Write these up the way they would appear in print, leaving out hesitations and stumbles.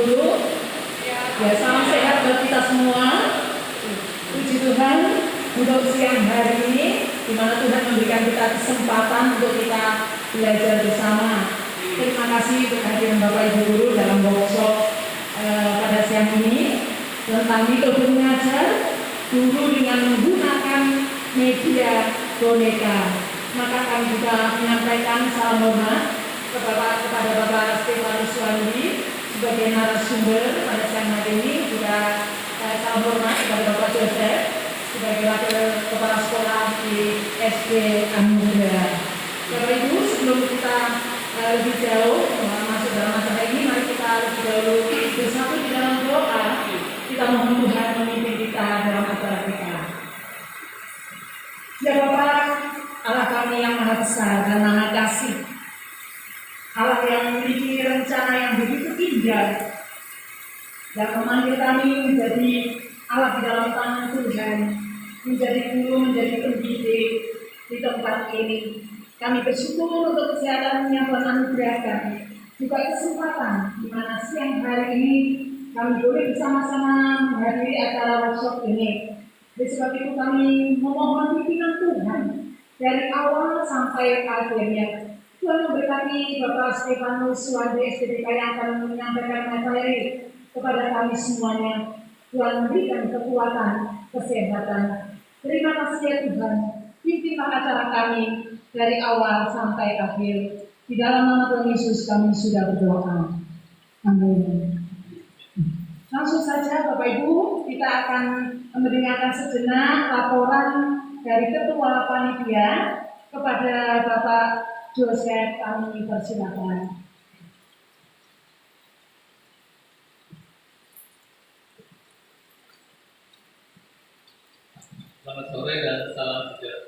guru? Ya, salam sehat buat kita semua. Puji Tuhan untuk siang hari ini, di mana Tuhan memberikan kita kesempatan untuk kita belajar bersama. Terima kasih untuk kehadiran Bapak Ibu Guru dalam workshop pada siang ini tentang metode mengajar guru dengan menggunakan media boneka. Maka kami juga menyampaikan salam hormat kepada Bapak Stefanus Suwandi sebagai narasumber pada siang hari ini, juga salam hormat kepada Bapak Joseph sebagai wakil kepala sekolah di SD Anugerah. Bapak Ibu, sebelum kita lebih jauh masuk dalam acara ini, mari kita lebih dahulu bersatu di dalam doa. Kita mohon Tuhan memimpin kita dalam acara kita. Ya Bapak, Allah kami yang maha besar dan maha kasih, Allah yang memiliki rencana yang begitu indah dan memanggil kami menjadi Allah di dalam tangan Tuhan, menjadi guru, menjadi pendidik di tempat ini. Kami bersyukur untuk kesehatan yang Tuhan anugerahkan, juga kesempatan di mana siang hari ini kami boleh bersama-sama menghadiri acara workshop ini. Oleh sebab itu kami memohon pimpinan Tuhan dari awal sampai akhirnya. Tuhan memberkati Bapak Stefanus Suwandi SDPK yang akan menyampaikan materi kepada kami semuanya. Tuhan berikan kekuatan, kesehatan. Terima kasih ya Tuhan. Pimpinlah acara kami dari awal sampai akhir. Di dalam nama Tuhan Yesus kami sudah berdoa. Amin. Langsung saja Bapak Ibu, kita akan mendengarkan sejenak laporan dari Ketua Panitia kepada Bapak Joseph. Kami persilakan. Selamat sore dan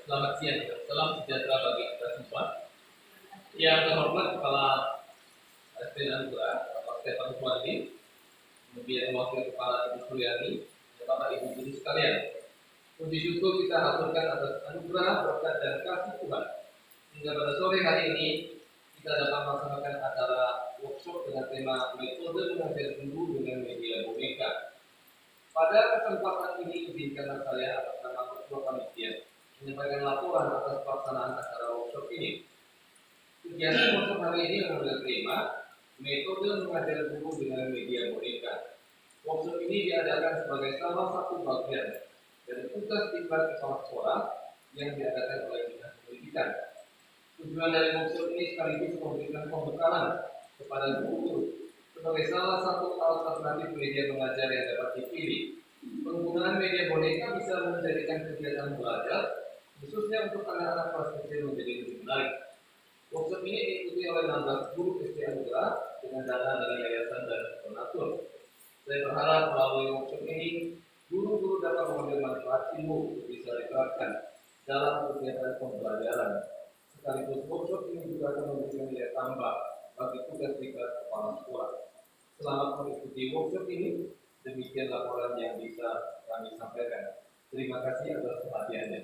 selamat siang, salam sejahtera bagi kita semua. Yang terhormat Kepala SD Anugerah, Bapak Stefanus Suwandi, kemudian Wakil Kepala Ibu Suryani, dan Bapak Ibu Guru sekalian. Puji syukur kita aturkan atas anugerah, berkat dan kasih Tuhan, hingga pada sore hari ini kita dapat melaksanakan acara workshop dengan tema metode mengajar guru dengan media boneka. Pada kesempatan ini izinkanlah saya atas nama Ketua Panitia menyampaikan laporan atas pelaksanaan acara workshop ini. Kegiatan workshop hari ini mengambil tema metode mengajar guru dengan media boneka. Workshop ini diadakan sebagai salah satu bagian dari tugas diklat kepala sekolah yang diadakan oleh Dinas Pendidikan. Tujuan dari workshop ini sekaligus memberikan pembekalan kepada guru sebagai salah satu alternatif media mengajar yang dapat dipilih. Penggunaan media boneka bisa menjadikan kegiatan belajar, khususnya untuk anak-anak kelas kecil, menjadi lebih menarik. Workshop ini diikuti oleh 16 guru SD Anugerah dengan dana dari yayasan dan donatur. Saya berharap melalui workshop ini, guru-guru dapat mengambil manfaat ilmu untuk bisa diterapkan dalam kegiatan pembelajaran. Sekaligus workshop ini juga akan memberikan nilai tambah bagi tugas diklat kepala sekolah. Selamat mengikuti workshop ini. Demikian laporan yang bisa kami sampaikan. Terima kasih atas perhatiannya.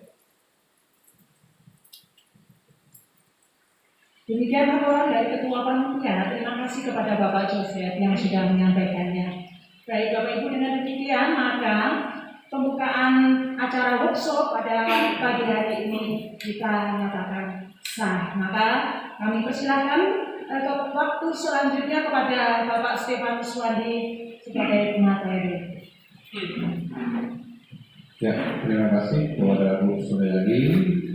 Demikian laporan dari Ketua Panitia. Terima kasih kepada Bapak Joseph yang sudah menyampaikannya. Baik Bapak Ibu, dengan demikian maka pembukaan acara workshop pada pagi hari ini kita nyatakan sah. Maka kami persilahkan waktu selanjutnya kepada Bapak Stefanus Suwandi sebagai pemateri. Ya, terima kasih kepada Bu Suryani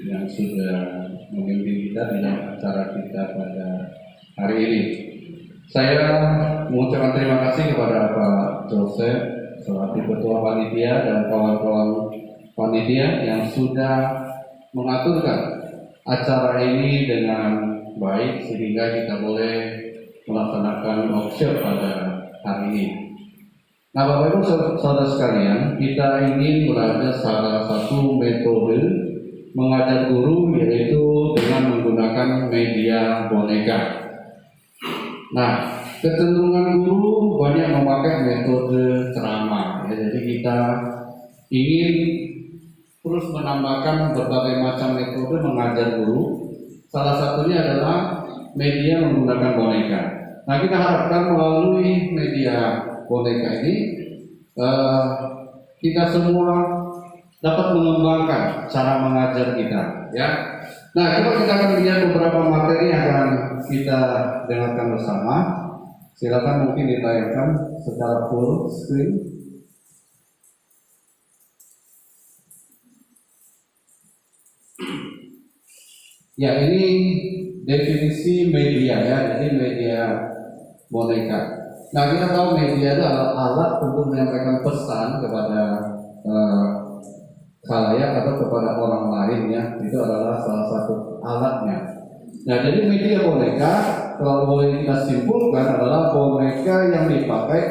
yang sudah memimpin kita dalam acara kita pada hari ini. Saya mengucapkan terima kasih kepada Pak Joseph selaku Ketua Panitia dan kawan-kawan panitia yang sudah mengaturkan acara ini dengan baik sehingga kita boleh melaksanakan workshop pada hari ini. Nah, Bapak Ibu saudara sekalian, kita ingin belajar salah satu metode mengajar guru, yaitu dengan menggunakan media boneka. Nah, kecenderungan guru banyak memakai metode ceramah. Jadi kita ingin terus menambahkan berbagai macam metode mengajar guru. Salah satunya adalah media menggunakan boneka. Nah, kita harapkan melalui media boneka ini kita semua dapat mengembangkan cara mengajar kita, ya. Nah, coba kita akan lihat beberapa materi yang akan kita dengarkan bersama. Silakan mungkin ditayangkan secara full screen. Ya, ini definisi media, ya. Jadi media boneka. Nah, kita tahu media itu adalah alat untuk menyampaikan pesan kepada khalayak atau kepada orang lain, ya. Itu adalah salah satu alatnya. Nah, jadi media boneka kalau boleh kita simpulkan adalah boneka yang dipakai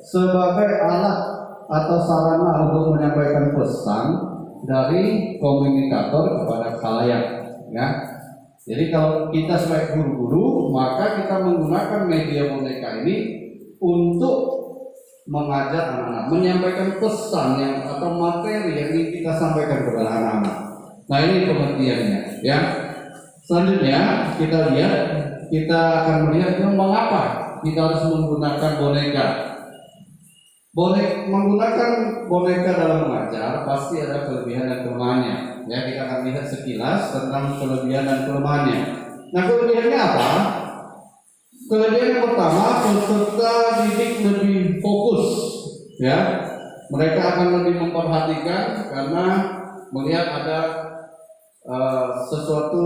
sebagai alat atau sarana untuk menyampaikan pesan dari komunikator kepada khalayak, ya. Jadi kalau kita sebagai guru-guru, maka kita menggunakan media boneka ini untuk mengajar anak-anak, menyampaikan pesan yang atau materi yang ingin kita sampaikan kepada anak-anak. Nah, ini pengertiannya, ya. Selanjutnya kita lihat, kita akan melihat mengapa kita harus menggunakan boneka. Menggunakan boneka dalam mengajar pasti ada kelebihan dan kelemahannya. Ya, kita akan lihat sekilas tentang kelebihan dan kelemahannya. Nah, kelebihannya apa? Kelebihan yang pertama, peserta didik lebih fokus, ya. Mereka akan lebih memperhatikan karena melihat ada sesuatu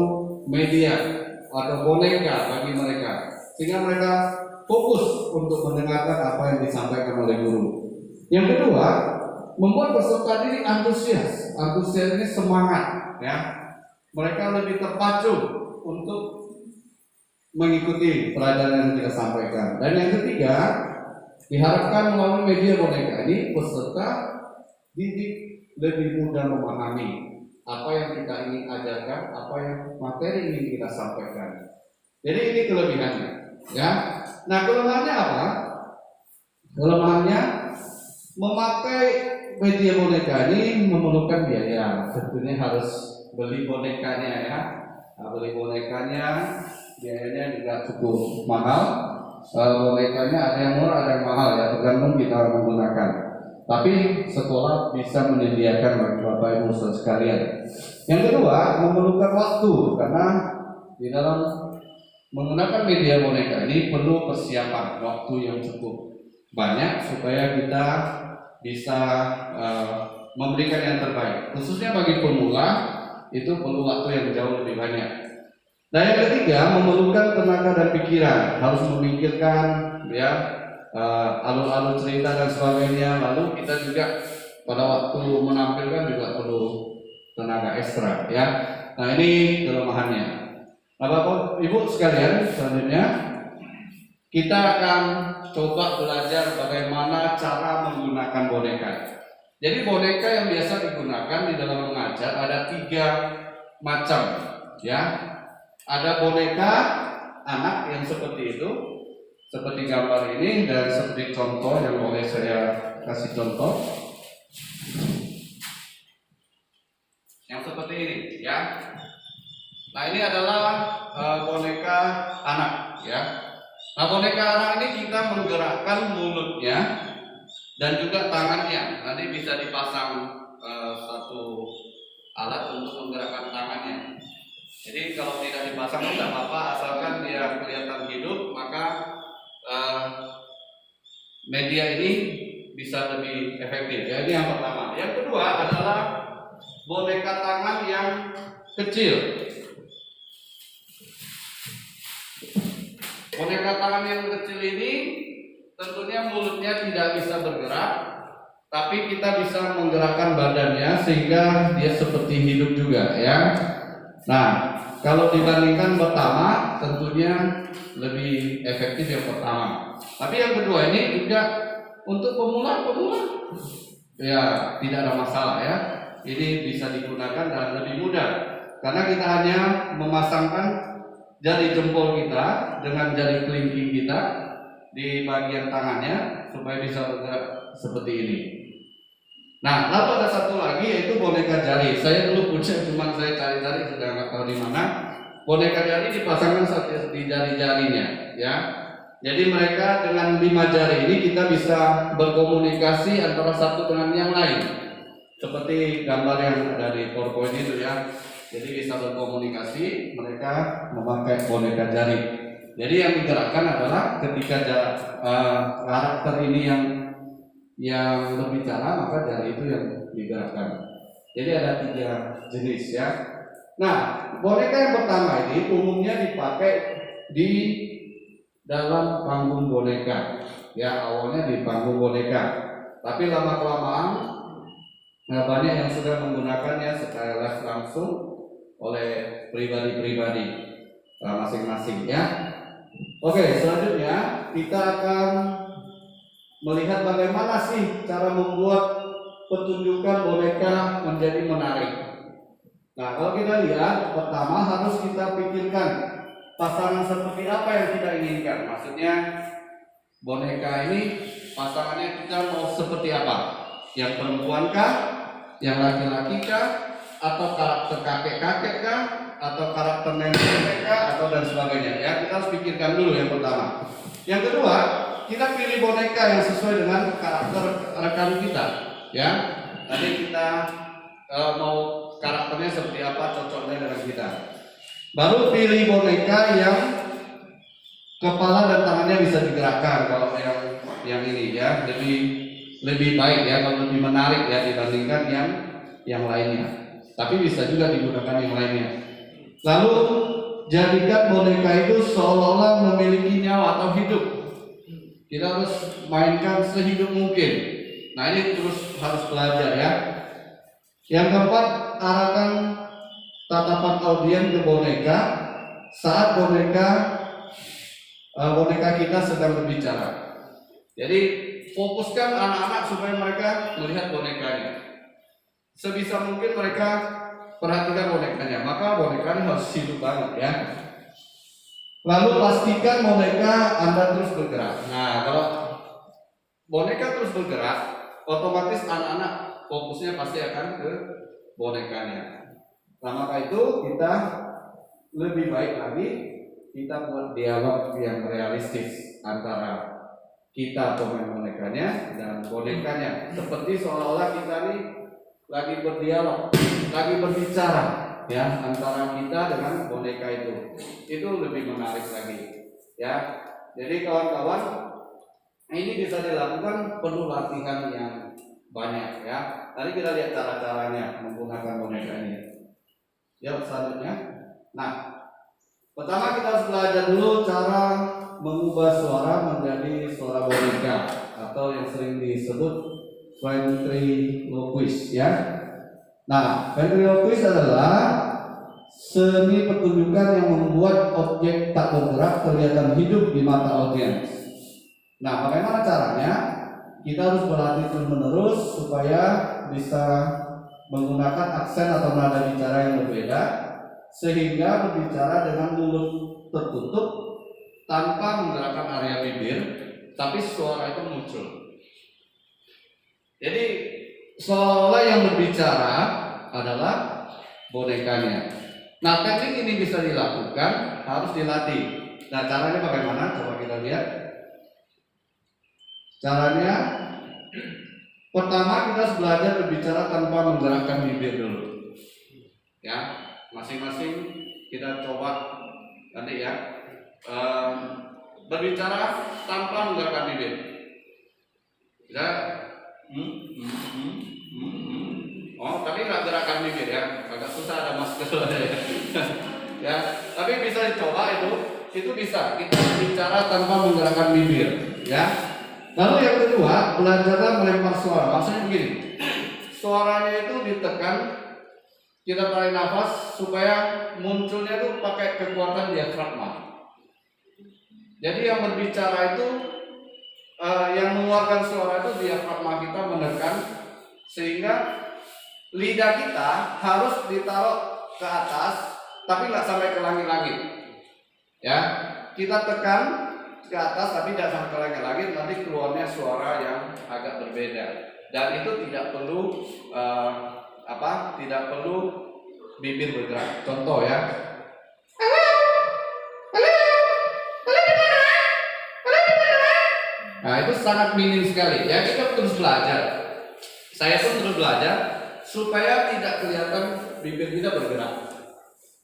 media atau boneka bagi mereka, sehingga mereka fokus untuk mendengarkan apa yang disampaikan oleh guru. Yang kedua, membuat peserta didik antusias. Antusias ini semangat, ya. Mereka lebih terpacu untuk mengikuti pelajaran yang kita sampaikan. Dan yang ketiga, diharapkan melalui media boneka ini peserta didik lebih mudah memahami apa yang kita ingin ajarkan, apa yang materi ingin kita sampaikan. Jadi ini kelebihannya, ya. Nah, kelemahannya apa? Kelemahannya memakai media boneka ini memerlukan biaya. Tentunya harus beli bonekanya, ya. Nah, beli bonekanya biayanya juga cukup mahal. Bonekanya ada yang murah, ada yang mahal, ya, tergantung kita menggunakan. Tapi sekolah bisa menyediakan bagi Bapak Ibu sekalian. Yang kedua, memerlukan waktu, karena di dalam menggunakan media boneka ini perlu persiapan waktu yang cukup banyak supaya kita bisa memberikan yang terbaik. Khususnya bagi pemula itu perlu waktu yang jauh lebih banyak. Nah, yang ketiga, memerlukan tenaga dan pikiran, harus memikirkan, ya, alur-alur cerita dan sebagainya. Lalu kita juga pada waktu menampilkan juga perlu tenaga ekstra, ya. Nah, ini kelemahannya. Nah, Bapak Ibu sekalian, selanjutnya kita akan coba belajar bagaimana cara menggunakan boneka. Jadi boneka yang biasa digunakan di dalam mengajar ada 3 macam, ya. Ada boneka anak yang seperti itu, seperti gambar ini, dan seperti contoh yang boleh saya kasih contoh yang seperti ini, ya. Nah, ini adalah boneka anak, ya. Nah, boneka anak ini kita menggerakkan mulutnya dan juga tangannya. Nanti bisa dipasang satu alat untuk menggerakkan tangannya. Jadi kalau tidak dipasang tidak apa-apa, asalkan dia kelihatan hidup, maka media ini bisa lebih efektif, ya. Ini yang pertama. Yang kedua adalah boneka tangan yang kecil. Boneka tangan yang kecil ini tentunya mulutnya tidak bisa bergerak, tapi kita bisa menggerakkan badannya sehingga dia seperti hidup juga, ya. Nah, kalau dibandingkan pertama, tentunya lebih efektif yang pertama. Tapi yang kedua ini juga untuk pemula-pemula, ya, tidak ada masalah, ya. Ini bisa digunakan dan lebih mudah karena kita hanya memasangkan jari jempol kita dengan jari kelingking kita di bagian tangannya supaya bisa bergerak seperti ini. Nah, lalu ada satu lagi yaitu boneka jari. Saya dulu punya, cuma saya cari-cari sudah nggak tahu di mana. Boneka jari dipasangkan di jari-jarinya, ya. Jadi mereka dengan 5 jari ini kita bisa berkomunikasi antara satu dengan yang lain. Seperti gambar yang ada di PowerPoint itu ya. Jadi bisa berkomunikasi, mereka memakai boneka jari. Jadi yang digerakkan adalah ketika karakter ini yang berbicara, maka jari itu yang digerakkan. Jadi ada 3 jenis ya. Nah, boneka yang pertama ini umumnya dipakai di dalam panggung boneka. Ya, awalnya di panggung boneka. Tapi lama kelamaan banyak yang sudah menggunakannya secara langsung oleh pribadi-pribadi masing-masing ya. Oke, selanjutnya kita akan melihat bagaimana sih cara membuat pertunjukan boneka menjadi menarik. Nah, kalau kita lihat, pertama harus kita pikirkan pasangan seperti apa yang kita inginkan. Maksudnya boneka ini pasangannya kita mau seperti apa? Yang perempuan kah? Yang laki-laki kah? Atau karakter kakek-kakek kah? Atau karakter nenek-nenek kah? Atau dan sebagainya ya. Kita harus pikirkan dulu yang pertama. Yang kedua, kita pilih boneka yang sesuai dengan karakter rekan kita ya. Nanti kita mau karakternya seperti apa, cocoknya dengan kita. Baru pilih boneka yang kepala dan tangannya bisa digerakkan. Kalau yang ini ya lebih baik ya, kalau lebih menarik ya dibandingkan yang lainnya. Tapi bisa juga digunakan yang lainnya. Lalu jadikan boneka itu seolah-olah memiliki nyawa atau hidup. Kita harus mainkan sehidup mungkin. Nah, ini terus harus belajar ya. Yang keempat, arahkan tatapan audien ke boneka saat boneka kita sedang berbicara. Jadi fokuskan anak-anak supaya mereka melihat bonekanya. Sebisa mungkin mereka perhatikan bonekanya, maka bonekanya harus hidup banget ya. Lalu pastikan boneka Anda terus bergerak. Nah, kalau boneka terus bergerak, otomatis anak-anak fokusnya pasti akan ke bonekanya. Nah, maka itu kita lebih baik lagi kita buat dialog yang realistis antara kita pemain bonekanya dan bonekanya. Seperti seolah-olah kita nih lagi berdialog, lagi berbicara ya antara kita dengan boneka itu. Itu lebih menarik lagi ya. Jadi kawan-kawan, ini bisa dilakukan, perlu latihan yang banyak ya. Tadi kita lihat cara-caranya menggunakan boneka ini. Ya, selanjutnya. Nah, pertama kita harus belajar dulu cara mengubah suara menjadi suara boneka atau yang sering disebut ventriloquist ya. Nah, ventriloquist adalah seni pertunjukan yang membuat objek tak bergerak kelihatan hidup di mata audiens. Nah, bagaimana caranya? Kita harus berlatih terus-menerus supaya bisa menggunakan aksen atau nada bicara yang berbeda, sehingga berbicara dengan mulut tertutup tanpa menggerakkan area bibir, tapi suara itu muncul. Jadi seolah-olah yang berbicara adalah bonekanya. Nah, teknik ini bisa dilakukan, harus dilatih. Nah, caranya bagaimana? Coba kita lihat. Caranya, pertama kita harus belajar berbicara tanpa menggerakkan bibir dulu. Ya, masing-masing kita coba nanti ya. Berbicara tanpa menggerakkan bibir. Ya. Oh, tapi nggak gerakan bibir ya, agak susah ada masker ya. Tapi bisa dicoba itu bisa kita bicara tanpa menggerakkan bibir ya. Lalu yang kedua, belajarlah melempar suara. Maksudnya begini, suaranya itu ditekan, kita tarik nafas supaya munculnya itu pakai kekuatan diafragma. Jadi yang berbicara itu, yang mengeluarkan suara itu diafragma kita menekan, sehingga lidah kita harus ditaruh ke atas, tapi nggak sampai ke langit-langit. Ya, kita tekan ke atas tapi tidak sampai ke langit-langit, nanti keluarnya suara yang agak berbeda. Dan itu tidak perlu tidak perlu bibir bergerak. Contoh ya. Halo di mana? Halo di Nah itu sangat minim sekali. Ya kita terus belajar. Saya pun terus belajar supaya tidak kelihatan bibir kita bergerak.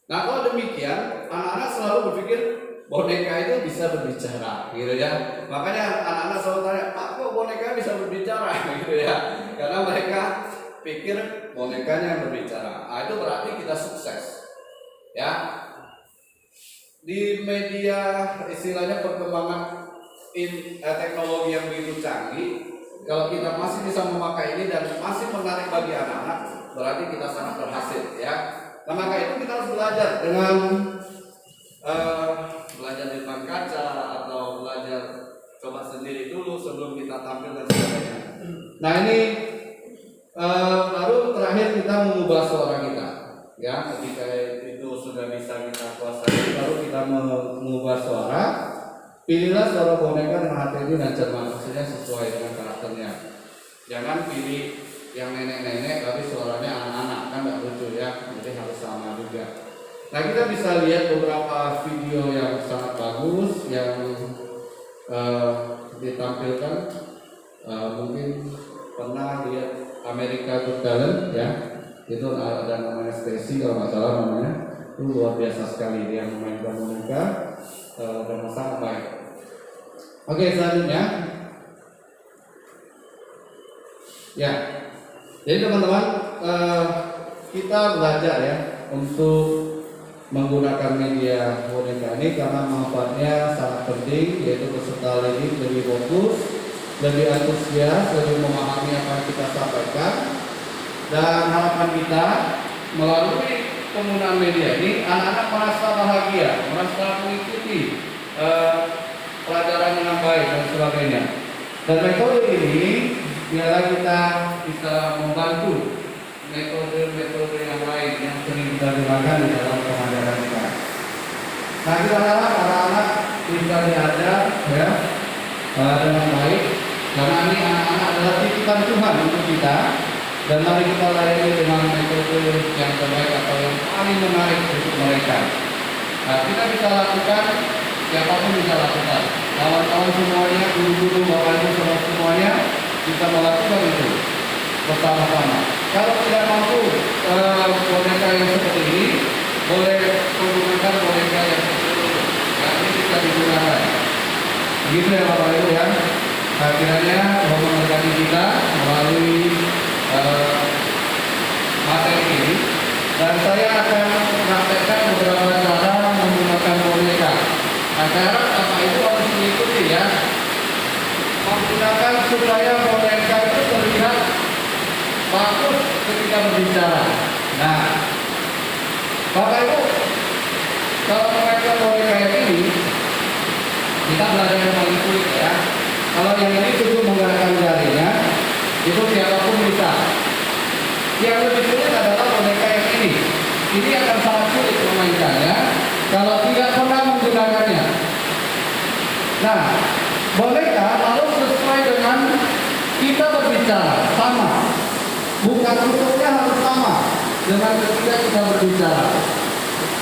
Nah kalau demikian, anak-anak selalu berpikir boneka itu bisa berbicara, gitu ya. Makanya anak-anak selalu tanya, Pak kok boneka bisa berbicara, gitu ya. Karena mereka pikir bonekanya yang berbicara. Nah itu berarti kita sukses, ya. Di media istilahnya perkembangan teknologi yang begitu canggih, kalau kita masih bisa memakai ini dan masih menarik bagi anak-anak, berarti kita sangat berhasil, ya. Nah maka itu kita harus belajar dengan belajar di depan kaca atau belajar coba sendiri dulu sebelum kita tampil dan sebagainya. Nah ini baru terakhir kita mengubah suara kita, ya. Ketika itu sudah bisa kita kuasai, baru kita mengubah suara. Pilihlah suara boneka dengan hati dan cermat, maksudnya sesuai dengan karakternya. Jangan pilih yang nenek-nenek tapi suaranya anak-anak, kan nggak lucu ya. Jadi harus sama juga. Nah kita bisa lihat beberapa video yang sangat bagus yang ditampilkan. Mungkin pernah lihat Amerika Got Talent ya. Itu ada namanya Stacy kalau nggak salah namanya. Itu luar biasa sekali dia memainkan boneka. Dan sangat baik. Oke, selanjutnya, ya. Jadi teman-teman, kita belajar ya untuk menggunakan media boneka ini karena manfaatnya sangat penting, yaitu peserta lebih fokus, lebih antusias, lebih memahami apa yang kita sampaikan, dan harapan kita melalui penggunaan media ini anak-anak merasa bahagia, merasa mengikuti pelajaran dengan baik dan sebagainya. Dan metode ini biarlah kita bisa membantu metode-metode yang lain yang sering kita gunakan di dalam pengajaran kita. Nah kita harap anak-anak bisa diajar ya dengan baik, karena ini anak-anak adalah titipan Tuhan untuk kita. Dan mari kita layani dengan metode yang terbaik atau yang paling menarik untuk mereka. Nah, kita bisa lakukan, siapapun bisa lakukan. Kawan-kawan semuanya, guru-guru, bapak ibu, semuanya bisa melakukan itu bersama-sama. Kalau tidak mampu boneka yang seperti ini, boleh menggunakan boneka yang seperti itu. Nah, ini bisa digunakan. Begitu ya bapak ibu ya. Nah, kiranya Allah memberkati kita melalui materi ini, dan saya akan praktekkan beberapa cara menggunakan boneka. Nah, cara apa itu harus mengikuti ya, menggunakan supaya boneka itu terlihat bagus ketika berbicara. Nah, bapak ibu, kalau memainkan boneka yang ini, kita belajar yang paling sulit ya. Kalau yang ini cukup menggerakkan jarinya, itu siapapun bisa. Yang lebih sulit adalah boneka yang ini. Ini akan sangat sulit memainkannya kalau tidak pernah menggunakannya. Nah, boneka harus sesuai dengan kita berbicara, sama. Bukan tutupnya harus sama dengan ketika kita berbicara.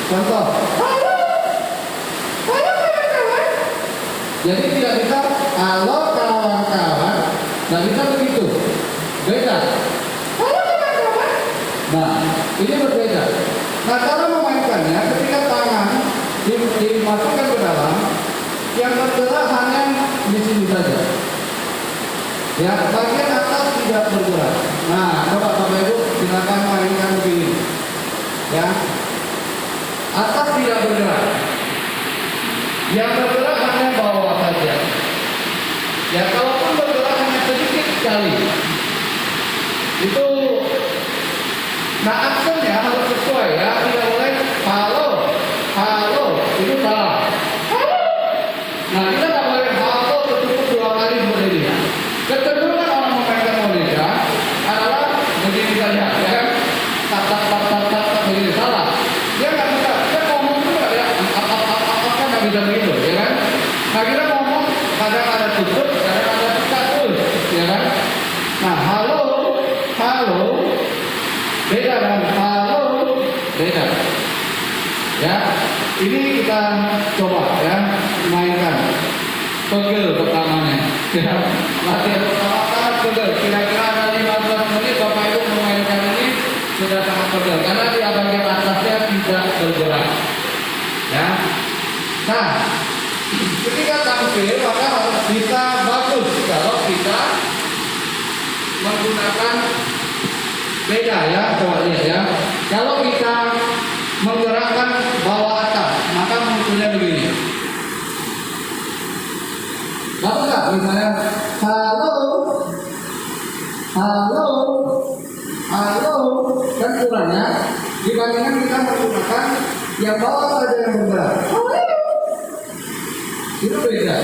Contoh, halo, halo kawan-kawan. Jadi tidak bisa halo kawan-kawan. Nah bisa begitu, beda. Halo kawan-kawan. Nah ini berbeda. Nah cara memainkannya ketika tangan dimasukkan ke dalam, yang bergerak hanya di sini saja. Ya bagian atas tidak bergerak. Nah coba bapak ibu silakan mainkan begini. Ya atas tidak bergerak. Yang bergerak hanya bawah saja. Ya kalaupun bergerak hanya sedikit sekali, itu, nah aksennya harus sesuai ya, tidak boleh halo, halo, itu salah. Nah kita nggak boleh halo tertutup 2 kali seperti ini. Kecenderungan orang memainkan boneka adalah begini saja, ya kan? Tak begini, salah. Dia nggak bisa, dia ngomong juga ya, apa nggak bisa begitu, ya kan? Nah kita ngomong kadang ada tutup, kadang ada buka terus, ya kan? Nah halo, halo, beda kan? Halo, beda. Ya, ini kita coba ya mainkan. Pegel pertamanya. Ya, latihan pertama sangat pegel. Kira-kira ada 15 menit Bapak Ibu memainkan ini sudah sangat pegel karena di bagian atasnya tidak bergerak. Ya. Nah, ketika tampil maka harus bisa bagus kalau kita menggunakan beda ya, coba lihat ya. Kalau kita menggerakkan bawah atas, maka munculnya begini. Bagus nggak? Misalnya, halo, halo, halo, kan kurangnya dibandingkan kita menggunakan yang bawah saja yang bergerak. Itu beda.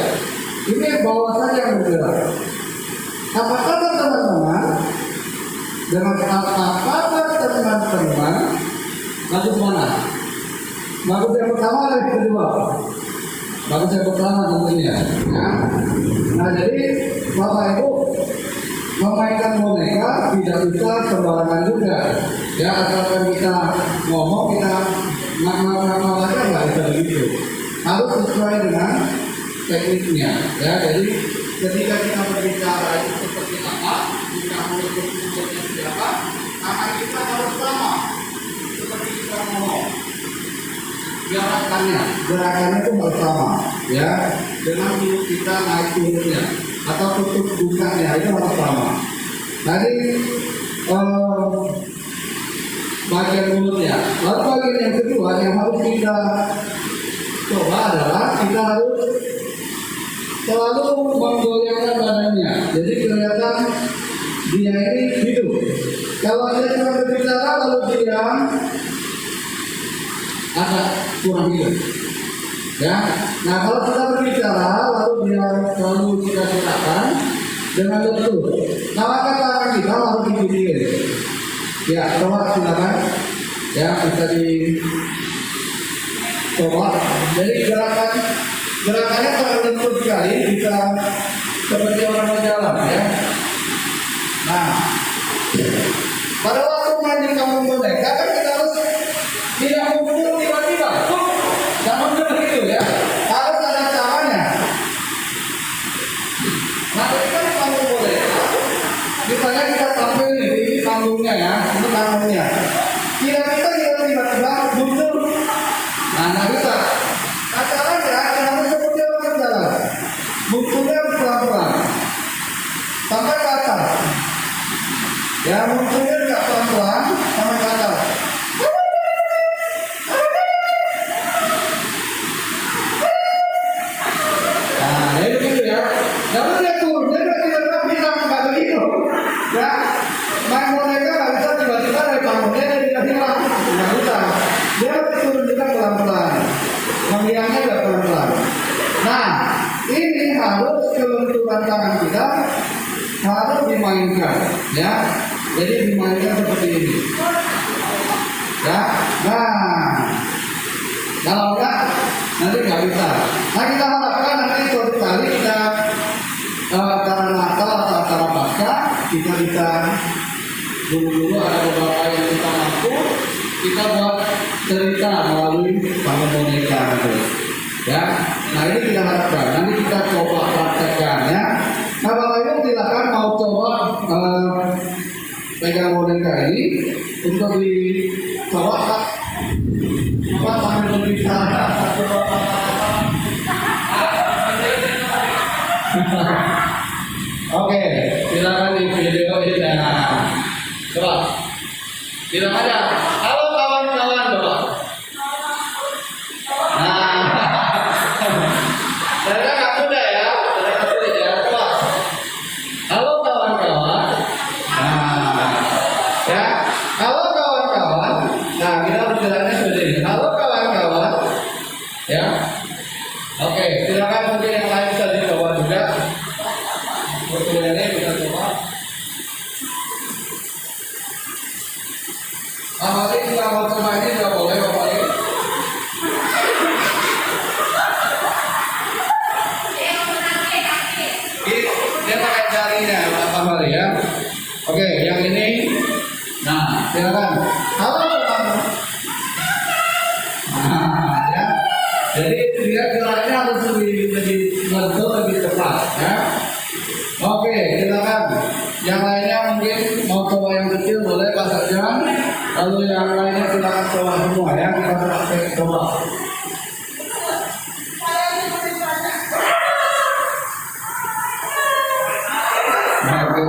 Ini yang bawah saja yang bergerak. Apa kabar teman-teman? Dengan apa kabar teman-teman? Bagus mana? Bagus yang pertama atau yang kedua? Bagus yang pertama tentunya. Ya. Nah jadi Bapak Ibu memainkan boneka tidak bisa sembarangan juga. Ya asalkan kita ngomong kita ngomong aja nggak bisa begitu. Harus sesuai dengan tekniknya. Ya jadi ketika kita berbicara itu seperti apa, kita menutup mulutnya siapa, tangan kita harus sama seperti kita ngomong. Gerakannya itu harus sama, ya. Dengan mulut kita naik turunnya atau tutup bukanya itu harus sama. Tadi bagian mulutnya. Lalu bagian yang kedua yang harus kita coba adalah kita harus selalu menggoyangkan badannya. Jadi kelihatan dia ini hidup. Kalau dia cuma berbicara lalu diam, agak kurang hidup. Ya. Nah kalau kita berbicara lalu dia selalu kita gerakan dengan betul. Nah maka tangan kita harus digigit. Ya, coba silakan. Ya bisa dicoba. Jadi gerakannya sangat lentur sekali, bisa seperti orang berjalan ya. Nah, pada waktu main di kampung boneka kan kita harus tidak mukul tiba-tiba, jangan begitu ya. Harus ada caranya. Nah, ketika di kampung boneka, misalnya kita tampil di panggungnya ya, ini panggungnya. Kira-kira tiba-tiba muncul, nah nggak bisa. Acaranya harus seperti orang berjalan. Munculnya pelan-pelan sampai ke atas. Ya munculnya juga pelan-pelan sampai ke atas. Nah ini begitu ya. Lalu dia turun, dia tidak bisa nggak begitu. Ya main boneka nggak bisa tiba-tiba dari panggungnya dia tidak hilang, nggak bisa. Dia harus turun juga pelan-pelan. Menghiangnya juga pelan-pelan. Nah, ini harus kelenturan tangan kita harus dimainkan, ya. Jadi dimainkan seperti ini, ya. Nah, kalau enggak nanti nggak bisa. Nah kita harapkan nanti suatu kali kita acara Natal atau acara Paskah kita bisa dulu ada beberapa yang kita mampu kita buat cerita melalui panggung boneka gitu. Ya, nah ini kita harapkan nanti kita coba praktekkan ya. Nah Bapak Ibu silakan mau coba pegang boneka ini untuk dicoba apa sambil berbicara. Oke, silakan di video ini. Coba, bilang aja. Halo kawan-kawan, coba. Nah, saya nggak muda ya, saya sulit ya. Coba. Halo kawan-kawan. Nah, ya. Halo kawan-kawan. Nah, kita harus bilangnya seperti ini. Halo kawan-kawan. Ya. Oke, silakan mungkin yang lain bisa dicoba juga. Untuk ini bisa coba. Mari kita mau coba ini juga boleh Bapak Ibu. Dia pakai jarinya Pak Mari ya. Oke, yang ini. Nah, silakan. Halo teman. Nah, ya. Jadi dia geraknya harus lebih lentur, lebih cepat ya. Yang lainnya mungkin mau coba yang kecil boleh Pak Sarjan. Lalu yang lainnya silakan coba semua ya. Kita praktek coba. Oke.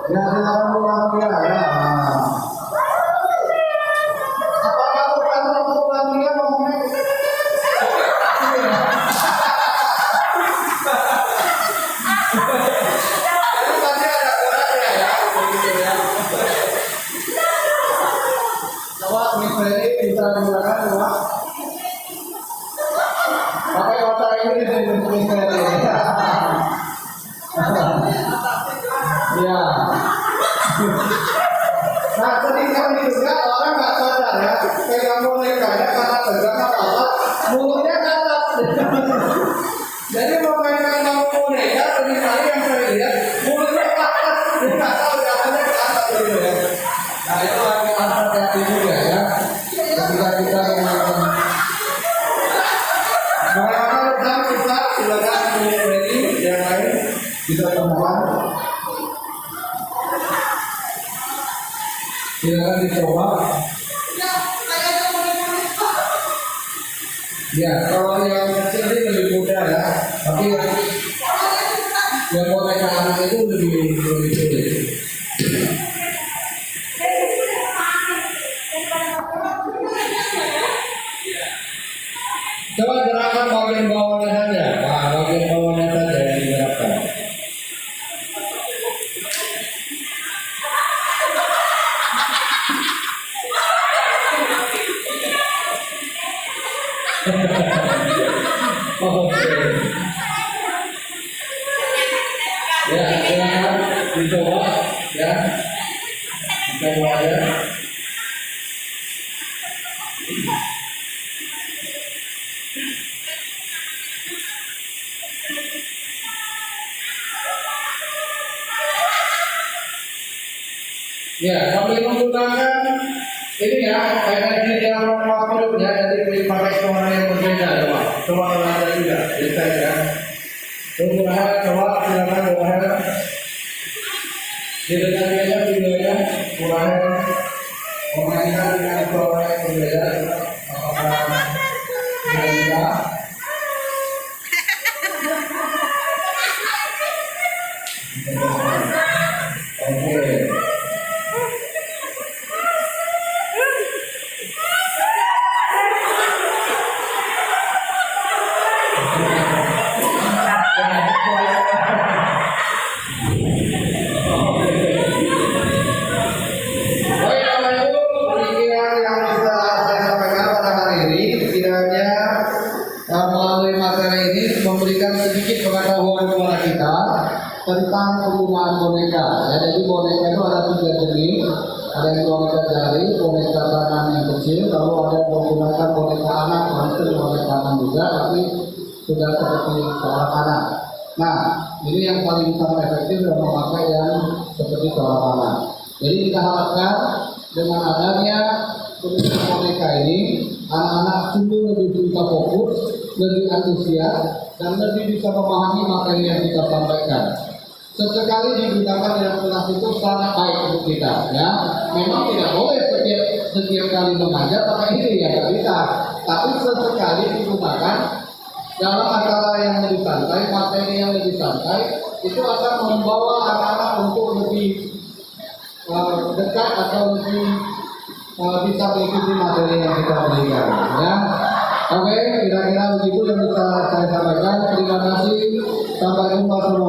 Ya silakan pulang ya. Apakah bukan pulang dia ngomongnya? Pasti ada kurangnya ya, begitu ya. Coba misalnya bisa menggunakan coba. Pakai otak ini misalnya. Ya. Nah, seringkali juga orang nggak sadar ya, pegang bonekanya karena pegang apa, mulutnya ke atas. Jadi mau pegang boneka, seringkali yang saya lihat mulutnya ke atas, dia nggak tahu jalannya ke atas gitu ya. Nah itu harus hati-hati juga ya. Ketika kita menggunakan bagaimana kita silakan ready yang lain bisa temukan. Silakan dicoba. Ya, kalau yang kecil ini lebih mudah ya, tapi yang boneka anak itu lebih sulit. Coba gerakan bagian bawahnya saja. Nah, bagian bawahnya saja yang digerakkan. Oke. Ya, silakan dicoba ya. Coba ya. Ya, sambil menggunakan ini ya, energi yang waktu ya, jadi pakai suara yang berbeda, coba kalau ada juga, bisa ya. Coba silakan coba. Didengar aja videonya, kurang memainkan dengan suara yang berbeda, apakah bisa? Oke. Melalui materi ini memberikan sedikit pengetahuan kepada kita tentang penggunaan boneka. Ya, jadi boneka itu ada 3 jenis. Ada yang boneka jari, boneka tangan yang kecil, lalu ada yang menggunakan boneka anak, itu boneka tangan juga, tapi sudah seperti seorang anak. Nah, ini yang paling sangat efektif adalah memakai yang seperti seorang anak. Jadi kita harapkan dengan adanya boneka ini, anak-anak sungguh lebih bisa fokus, lebih antusias, dan lebih bisa memahami materi yang kita sampaikan. Sesekali digunakan dalam kelas itu sangat baik untuk kita, ya. Memang tidak boleh setiap kali mengajar pakai ini ya, tidak bisa. Tapi sesekali digunakan dalam acara yang lebih santai, materi yang lebih santai, itu akan membawa anak-anak untuk lebih dekat atau lebih bisa mengikuti materi yang kita berikan, ya. Oke, kira-kira begitu yang bisa saya sampaikan. Terima kasih. Sampai jumpa semua.